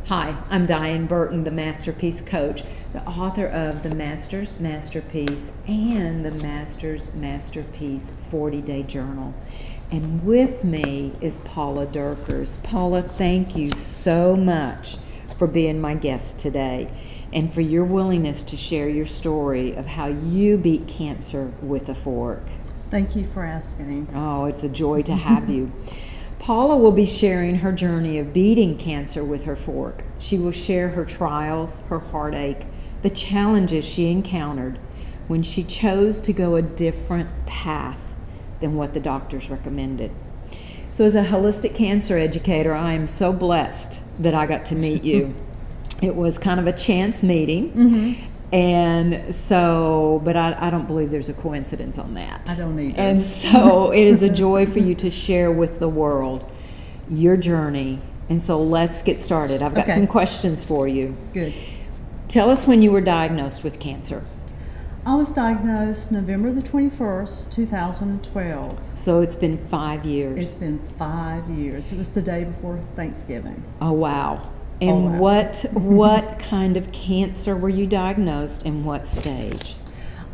Hi, I'm Diane Burton, the Masterpiece Coach, the author of The Master's Masterpiece and The Master's Masterpiece 40-Day Journal. And with me is Paula Durkers. Paula, thank you so much for being my guest today and for your willingness to share your story of how you beat cancer with a fork. Thank you for asking. Oh, it's a joy to have you. Paula will be sharing her journey of beating cancer with her fork. She will share her trials, her heartache, the challenges she encountered when she chose to go a different path than what the doctors recommended. So as a holistic cancer educator, I am so blessed that I got to meet you. It was kind of a chance meeting. Mm-hmm. And so, but I don't believe there's a coincidence on that. I don't either. And so it is a joy for you to share with the world your journey. And so let's get started. I've got some questions for you. Good. Tell us when you were diagnosed with cancer. I was diagnosed November the 21st, 2012. So it's been 5 years. It's been 5 years. It was the day before Thanksgiving. Oh, wow. And what kind of cancer were you diagnosed and what stage?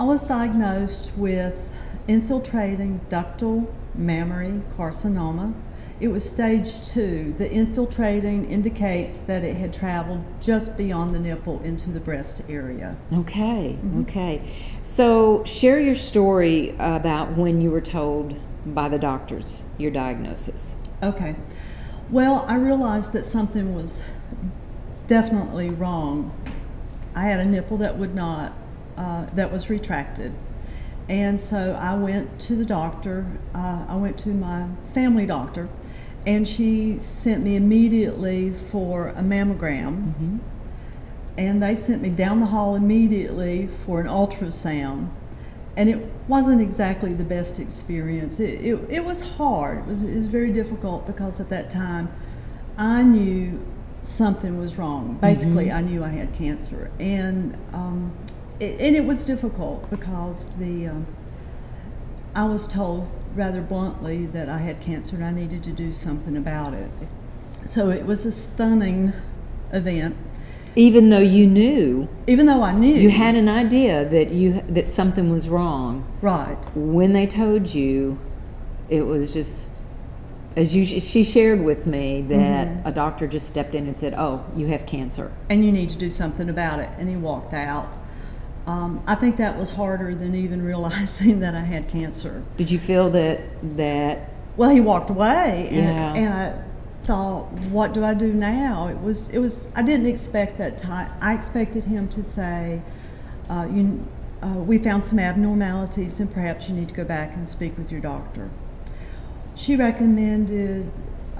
I was diagnosed with infiltrating ductal mammary carcinoma. It was stage 2. The infiltrating indicates that it had traveled just beyond the nipple into the breast area. Okay, okay. So share your story about when you were told by the doctors your diagnosis. Okay. Well, I realized that something was definitely wrong. I had a nipple that would not, that was retracted. And so I went to the doctor, I went to my family doctor, and she sent me immediately for a mammogram. Mm-hmm. And they sent me down the hall immediately for an ultrasound. And it wasn't exactly the best experience. It was hard. It was very difficult because at that time I knew something was wrong. Basically, I knew I had cancer, and it was difficult because I was told rather bluntly that I had cancer and I needed to do something about it. So it was a stunning event. Even though you knew, even though I knew, you had an idea that something was wrong. Right. When they told you, it was just, she shared with me that a doctor just stepped in and said, "Oh, you have cancer, and you need to do something about it." And he walked out. I think that was harder than even realizing that I had cancer. Did you feel that? Well, he walked away, Yeah. and I thought, what do I do now? It was. I didn't expect that time. I expected him to say, we found some abnormalities and perhaps you need to go back and speak with your doctor.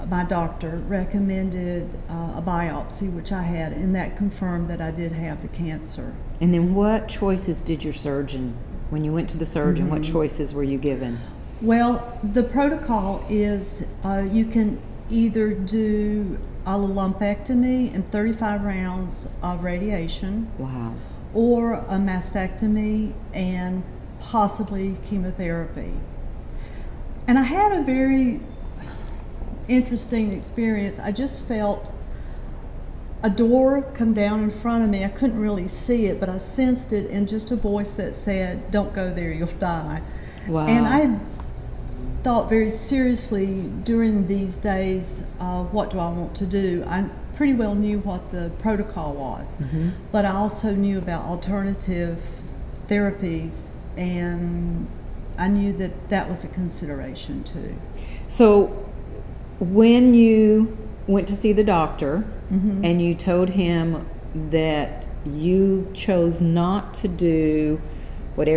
My doctor recommended a biopsy, which I had, and that confirmed that I did have the cancer. And then what choices did your surgeon, when you went to the surgeon, what choices were you given? Well, the protocol is you can either do a lumpectomy and 35 rounds of radiation. Wow. Or a mastectomy and possibly chemotherapy. And I had a very interesting experience. I just felt a door come down in front of me. I couldn't really see it, but I sensed it in just a voice that said, "Don't go there, you'll die." Wow. And I thought very seriously during these days, what do I want to do? I pretty well knew what the protocol was, but I also knew about alternative therapies, and I knew that that was a consideration too. So when you went to see the doctor and you told him that you chose not to do what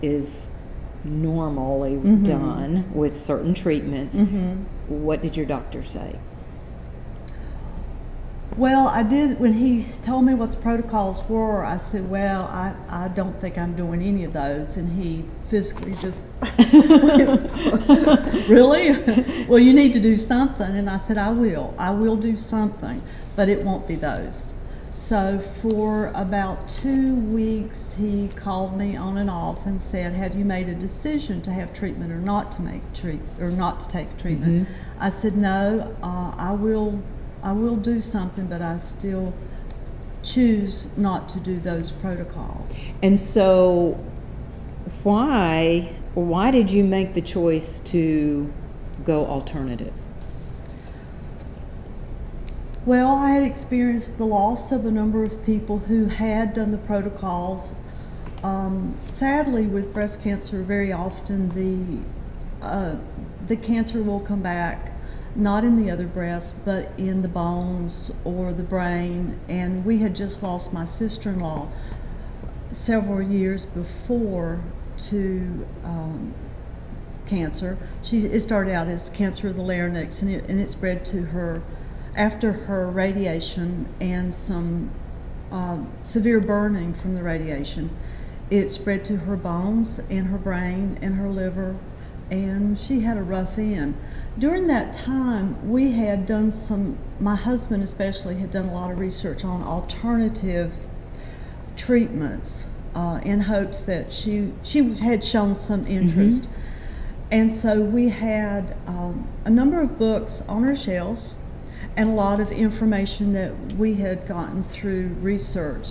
is normally done with certain treatments, what did your doctor say? Well, I did, when he told me what the protocols were, I said, well, I don't think I'm doing any of those. And he physically just, really? Well, you need to do something. And I said, I will do something, but it won't be those. So for about 2 weeks, he called me on and off and said, have you made a decision to have treatment or not to take treatment? I said, no, I will I will do something, but I still choose not to do those protocols. And so why did you make the choice to go alternative? Well, I had experienced the loss of a number of people who had done the protocols. Sadly, with breast cancer, very often the cancer will come back, not in the other breast, but in the bones or the brain. And we had just lost my sister-in-law several years before to cancer. It started out as cancer of the larynx, and it spread to her after her radiation and some severe burning from the radiation. It spread to her bones and her brain and her liver, and she had a rough end. During that time, we had done my husband especially had done a lot of research on alternative treatments in hopes that she had shown some interest. And so we had a number of books on our shelves and a lot of information that we had gotten through research.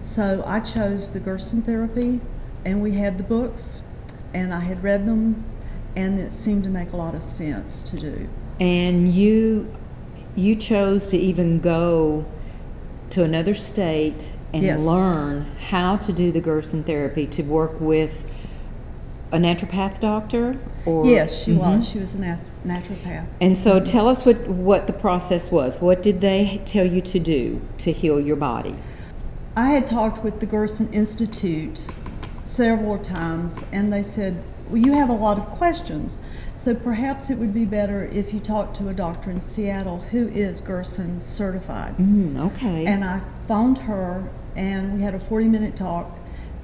So I chose the Gerson therapy, and we had the books, and I had read them, and it seemed to make a lot of sense to do. And you chose to even go to another state and Yes. learn how to do the Gerson therapy, to work with a naturopath doctor? Or Yes, she was. She was a naturopath. And so tell us what the process was. What did they tell you to do to heal your body? I had talked with the Gerson Institute several times, and they said, well, you have a lot of questions, so perhaps it would be better if you talked to a doctor in Seattle who is Gerson certified. Okay. And I phoned her, and we had a 40-minute talk,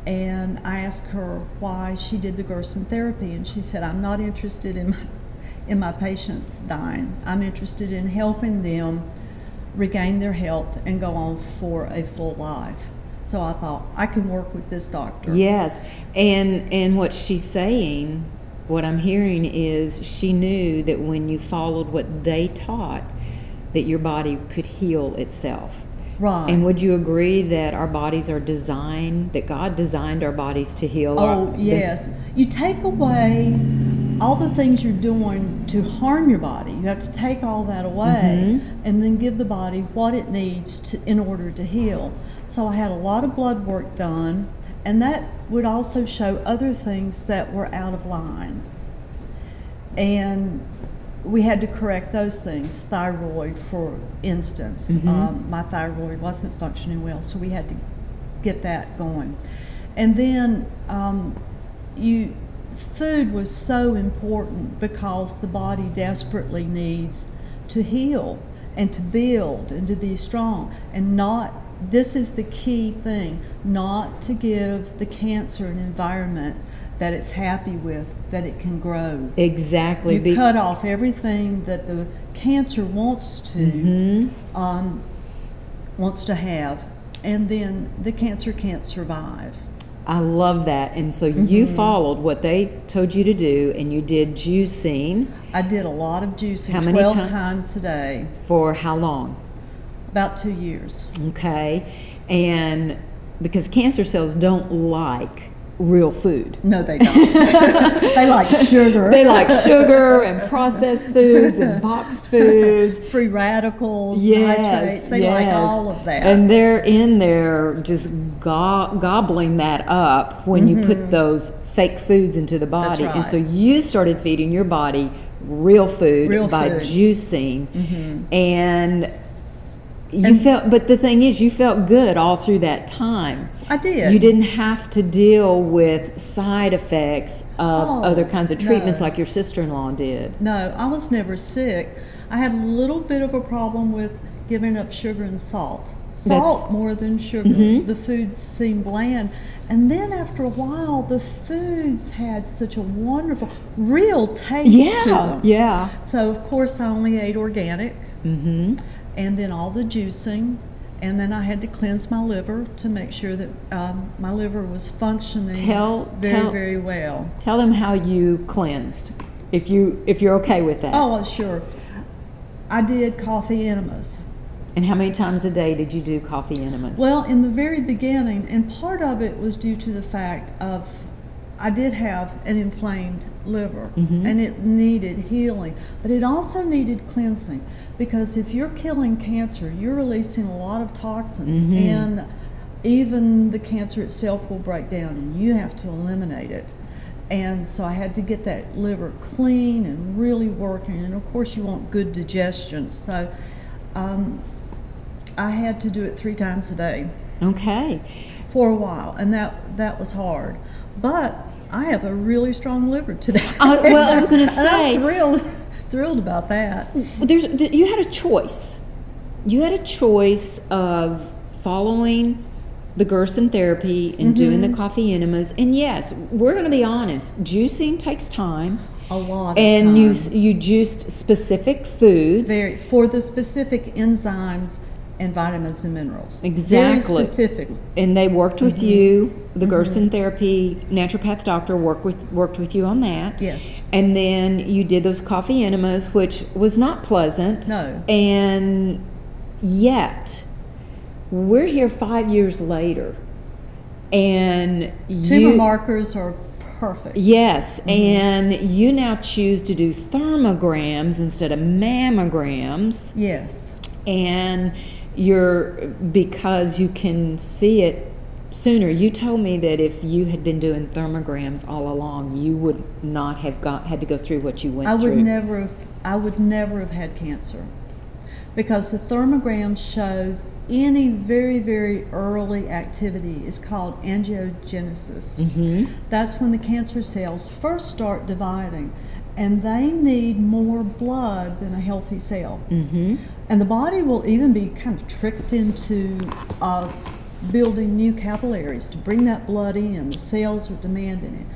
and I asked her why she did the Gerson therapy, and she said, I'm not interested in my patients dying. I'm interested in helping them regain their health and go on for a full life. So I thought, I can work with this doctor. Yes, and what she's saying, what I'm hearing is she knew that when you followed what they taught, that your body could heal itself. Right. And would you agree that our bodies are designed, that God designed our bodies to heal? Oh, yes. You take away all the things you're doing to harm your body. You have to take all that away and then give the body what it needs in order to heal. So I had a lot of blood work done, and that would also show other things that were out of line. And we had to correct those things. Thyroid, for instance. My thyroid wasn't functioning well, so we had to get that going. And then food was so important because the body desperately needs to heal and to build and to be strong, and this is the key thing, not to give the cancer an environment that it's happy with, that it can grow. Exactly. You cut off everything that the cancer wants to have, and then the cancer can't survive. I love that. And so you followed what they told you to do, and you did juicing. I did a lot of juicing, How many 12 times a day, For how long? about 2 years. Okay. And because cancer cells don't like real food. No, they don't. They like sugar. They like sugar and processed foods and boxed foods. Free radicals, Yes, nitrates. They like all of that. And they're in there just gobbling that up when you put those fake foods into the body. That's And right. so you started feeding your body real food by food. juicing. And but the thing is, you felt good all through that time. I did. You didn't have to deal with side effects of other kinds of treatments no. like your sister-in-law did. No, I was never sick. I had a little bit of a problem with giving up sugar and salt. Salt more than sugar. The foods seemed bland. And then after a while, the foods had such a wonderful, real taste to them. Yeah. So, of course, I only ate organic. And then all the juicing. And then I had to cleanse my liver to make sure that my liver was functioning very well. Tell them how you cleansed, if you're okay with that. Oh, well, sure. I did coffee enemas. And how many times a day did you do coffee enemas? Well, in the very beginning, and part of it was due to the fact of I did have an inflamed liver, and it needed healing, but it also needed cleansing, because if you're killing cancer, you're releasing a lot of toxins, and even the cancer itself will break down, and you have to eliminate it. And so I had to get that liver clean and really working, and of course you want good digestion, so I had to do it 3 times a day. Okay. For a while, and that was hard, but I have a really strong liver today. Well, I was going to say, I'm thrilled about that. You had a choice. You had a choice of following the Gerson therapy and doing the coffee enemas. And yes, we're going to be honest. Juicing takes time. A lot of and time. you juiced specific foods. For the specific enzymes and vitamins and minerals. Exactly. Very specific. And they worked with you. The Gerson therapy naturopath doctor worked with you on that. Yes. And then you did those coffee enemas, which was not pleasant. No. And yet, we're here 5 years later, and Tumor markers are perfect. Yes, and you now choose to do thermograms instead of mammograms. Yes. And because you can see it sooner. You told me that if you had been doing thermograms all along, you would not have had to go through what you went through. I would never have had cancer, because the thermogram shows any very, very early activity is called angiogenesis. That's when the cancer cells first start dividing, and they need more blood than a healthy cell. And the body will even be kind of tricked into building new capillaries to bring that blood in. The cells are demanding it.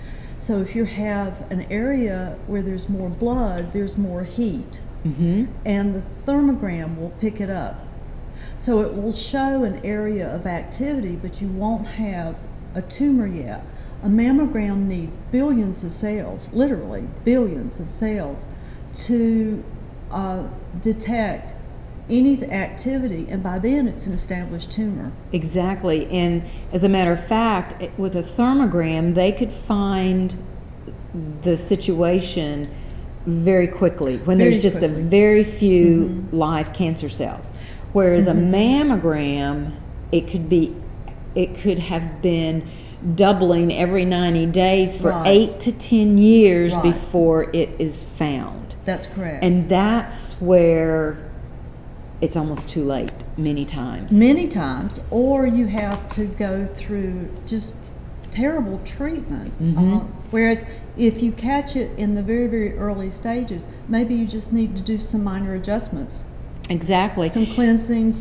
So if you have an area where there's more blood, there's more heat, and the thermogram will pick it up. So it will show an area of activity, but you won't have a tumor yet. A mammogram needs billions of cells, literally billions of cells, to detect any activity, and by then it's an established tumor. Exactly. And as a matter of fact, with a thermogram, they could find the situation very quickly when there's just a very few live cancer cells. Whereas a mammogram, it could have been doubling every 90 days for 8 to 10 years before it is found. That's correct. And that's where it's almost too late many times. Many times, or you have to go through just terrible treatment. Whereas if you catch it in the very, very early stages, maybe you just need to do some minor adjustments. Exactly. Some cleansing,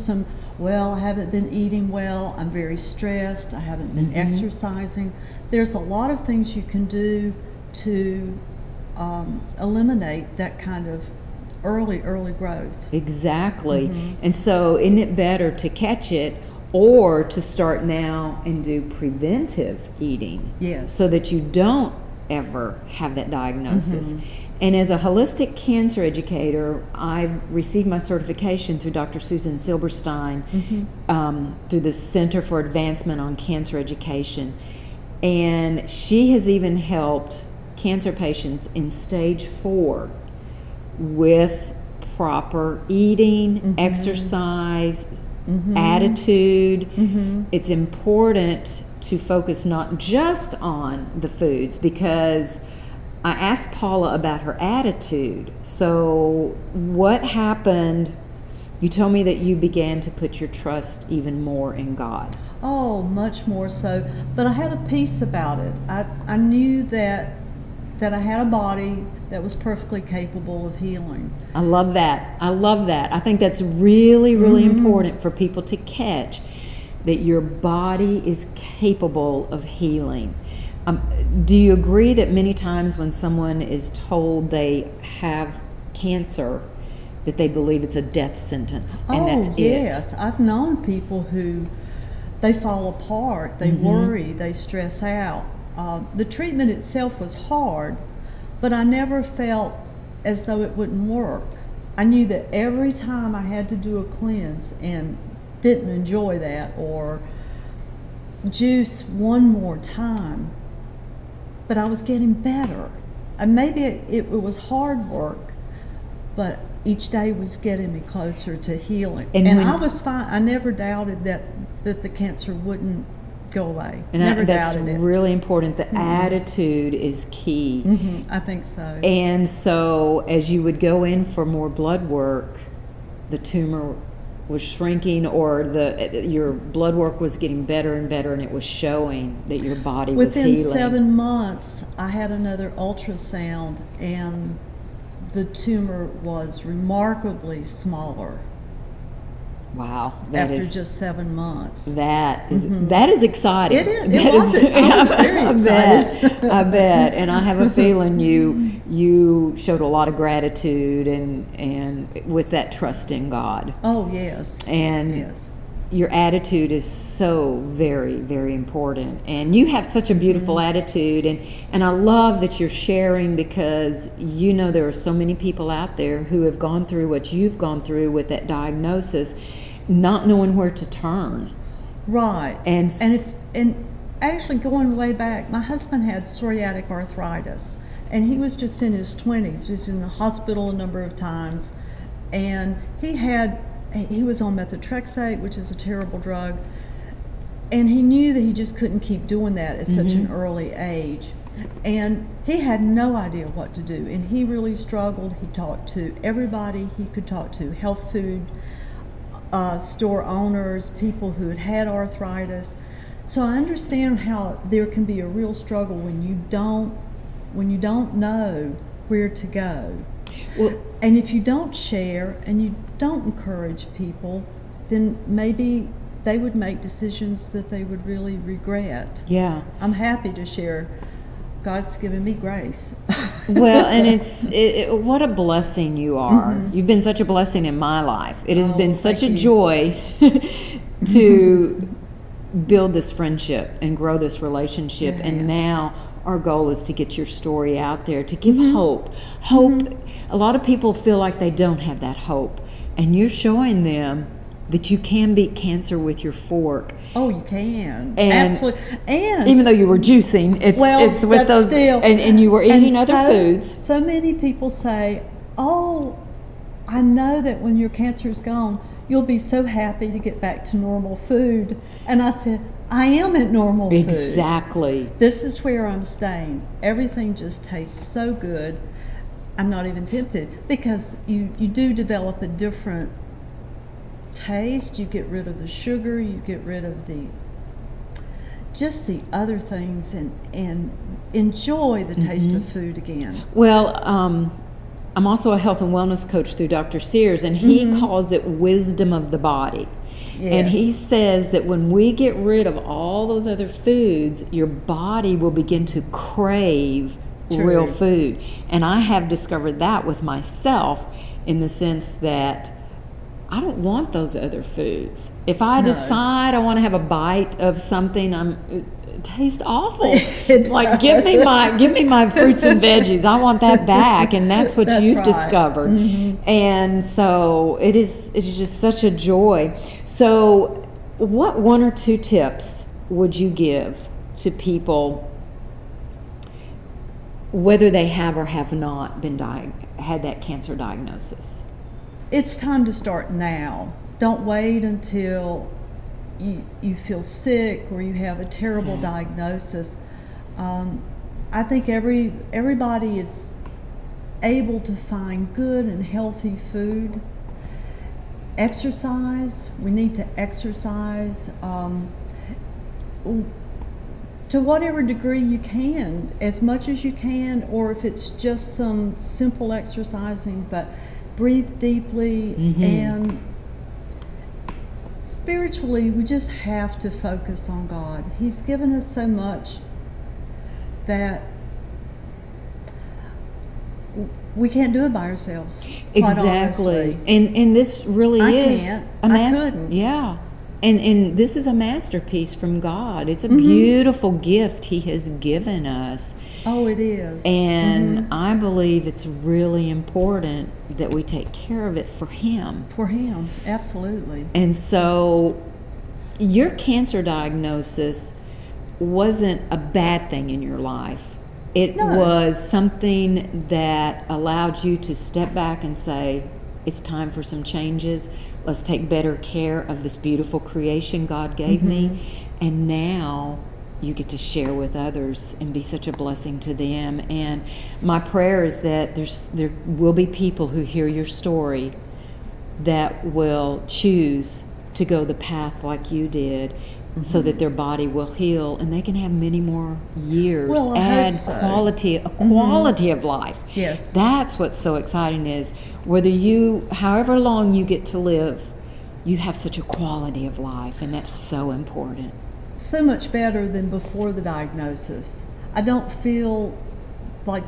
I haven't been eating well, I'm very stressed, I haven't been exercising. There's a lot of things you can do to eliminate that kind of early growth. Exactly. And so isn't it better to catch it or to start now and do preventive eating? Yes. So that you don't ever have that diagnosis. And as a holistic cancer educator, I've received my certification through Dr. Susan Silberstein through the Center for Advancement on Cancer Education. And she has even helped cancer patients in stage 4 with proper eating, exercise, attitude. It's important to focus not just on the foods, because I asked Paula about her attitude. So what happened? You told me that you began to put your trust even more in God. Oh, much more so. But I had a peace about it. I knew that I had a body that was perfectly capable of healing. I love that. I think that's really, really important for people to catch, that your body is capable of healing. Do you agree that many times when someone is told they have cancer, that they believe it's a death sentence and that's it? Yes. I've known people who, they fall apart, they worry, they stress out. The treatment itself was hard, but I never felt as though it wouldn't work. I knew that every time I had to do a cleanse and didn't enjoy that, or juice one more time, but I was getting better. And maybe it was hard work, but each day was getting me closer to healing. And I was fine. I never doubted that the cancer wouldn't go away. And never that's doubted it. really important. The attitude is key. I think so. And so as you would go in for more blood work, the tumor was shrinking, or your blood work was getting better and better, and it was showing that your body was healing. Within 7 months, I had another ultrasound, and the tumor was remarkably smaller. Wow, after just 7 months. That is exciting. It is. I was very excited. I bet. And I have a feeling you showed a lot of gratitude and with that trust in God. Oh, yes. And yes. Your attitude is so very, very important. And you have such a beautiful attitude. And I love that you're sharing, because you know there are so many people out there who have gone through what you've gone through with that diagnosis, not knowing where to turn. Right. And actually, going way back, my husband had psoriatic arthritis, and he was just in his 20s. He was in the hospital a number of times, and he was on methotrexate, which is a terrible drug, and he knew that he just couldn't keep doing that at such an early age. And he had no idea what to do, and he really struggled. He talked to everybody he could talk to, health food store owners, people who had arthritis. So I understand how there can be a real struggle when you don't know where to go. Well, and if you don't share and you don't encourage people, then maybe they would make decisions that they would really regret. Yeah. I'm happy to share. God's given me grace. Well, and what a blessing you are. You've been such a blessing in my life. It has been such a joy to build this friendship and grow this relationship. Yeah. And now our goal is to get your story out there, to give hope. A lot of people feel like they don't have that hope, and you're showing them that you can beat cancer with your fork. Oh, you can. And absolutely. And even though you were juicing, it's with those, still, and you were eating other foods. So many people say, "Oh, I know that when your cancer is gone, you'll be so happy to get back to normal food." And I said, I am at normal food. Exactly. This is where I'm staying. Everything just tastes so good. I'm not even tempted, because you do develop a different taste. You get rid of the sugar, you get rid of the other things, and enjoy the taste of food again. Well, I'm also a health and wellness coach through Dr. Sears, and he calls it wisdom of the body. Yes. And he says that when we get rid of all those other foods, your body will begin to crave real food. And I have discovered that with myself, in the sense that I don't want those other foods. If I decide I want to have a bite of something, it tastes awful. Like, give me my fruits and veggies. I want that back, and that's what you've discovered. And so it is just such a joy. So what 1 or 2 tips would you give to people, whether they have or have not had that cancer diagnosis? It's time to start now. Don't wait until you feel sick or you have a terrible diagnosis. I think everybody is able to find good and healthy food. Exercise. We need to exercise to whatever degree you can, as much as you can, or if it's just some simple exercising, but breathe deeply. And spiritually, we just have to focus on God. He's given us so much that we can't do it by ourselves. Exactly. And this really I is can't. a I couldn't. Yeah. And this is a masterpiece from God. It's a beautiful gift He has given us. Oh, it is. And I believe it's really important that we take care of it for Him. For Him, absolutely. And so your cancer diagnosis wasn't a bad thing in your life. It was something that allowed you to step back and say, it's time for some changes. Let's take better care of this beautiful creation God gave me. And now you get to share with others and be such a blessing to them. And my prayer is that there will be people who hear your story that will choose to go the path like you did, so that their body will heal and they can have many more years. Well, I add hope so. quality of life. Yes. That's what's so exciting, is whether you, however long you get to live, you have such a quality of life, and that's so important. So much better than before the diagnosis. I don't feel like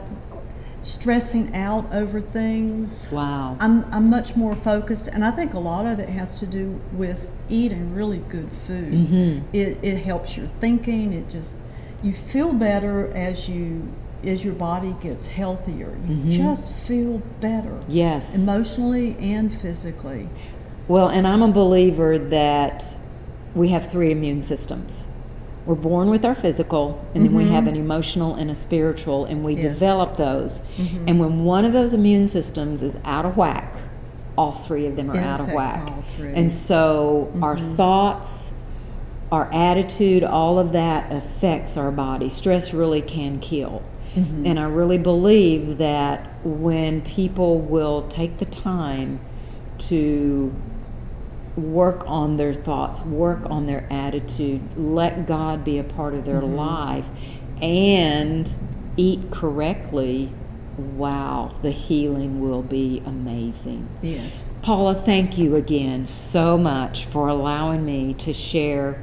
stressing out over things. Wow. I'm much more focused, and I think a lot of it has to do with eating really good food. It helps your thinking. You feel better as your body gets healthier. You just feel better. Yes. Emotionally and physically. Well, and I'm a believer that we have 3 immune systems. We're born with our physical, and then we have an emotional and a spiritual, and we develop those. And when one of those immune systems is out of whack, all 3 of them are out of whack. And so our thoughts, our attitude, all of that affects our body. Stress really can kill. And I really believe that when people will take the time to work on their thoughts, work on their attitude, let God be a part of their life, and eat correctly, wow, the healing will be amazing. Yes. Paula, thank you again so much for allowing me to share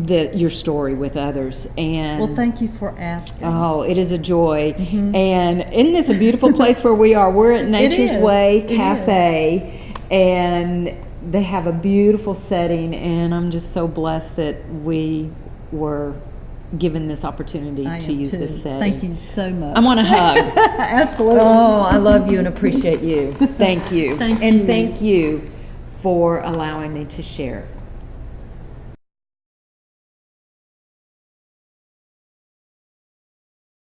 your story with others. And Well, thank you for asking. oh, it is a joy. And isn't this a beautiful place where we are? We're at Nature's Way Cafe, and they have a beautiful setting, and I'm just so blessed that we were given this opportunity to use this setting. Thank you so much. I want a hug. Absolutely. Oh, I love you and appreciate you. Thank you. Thank and you. thank you for allowing me to share.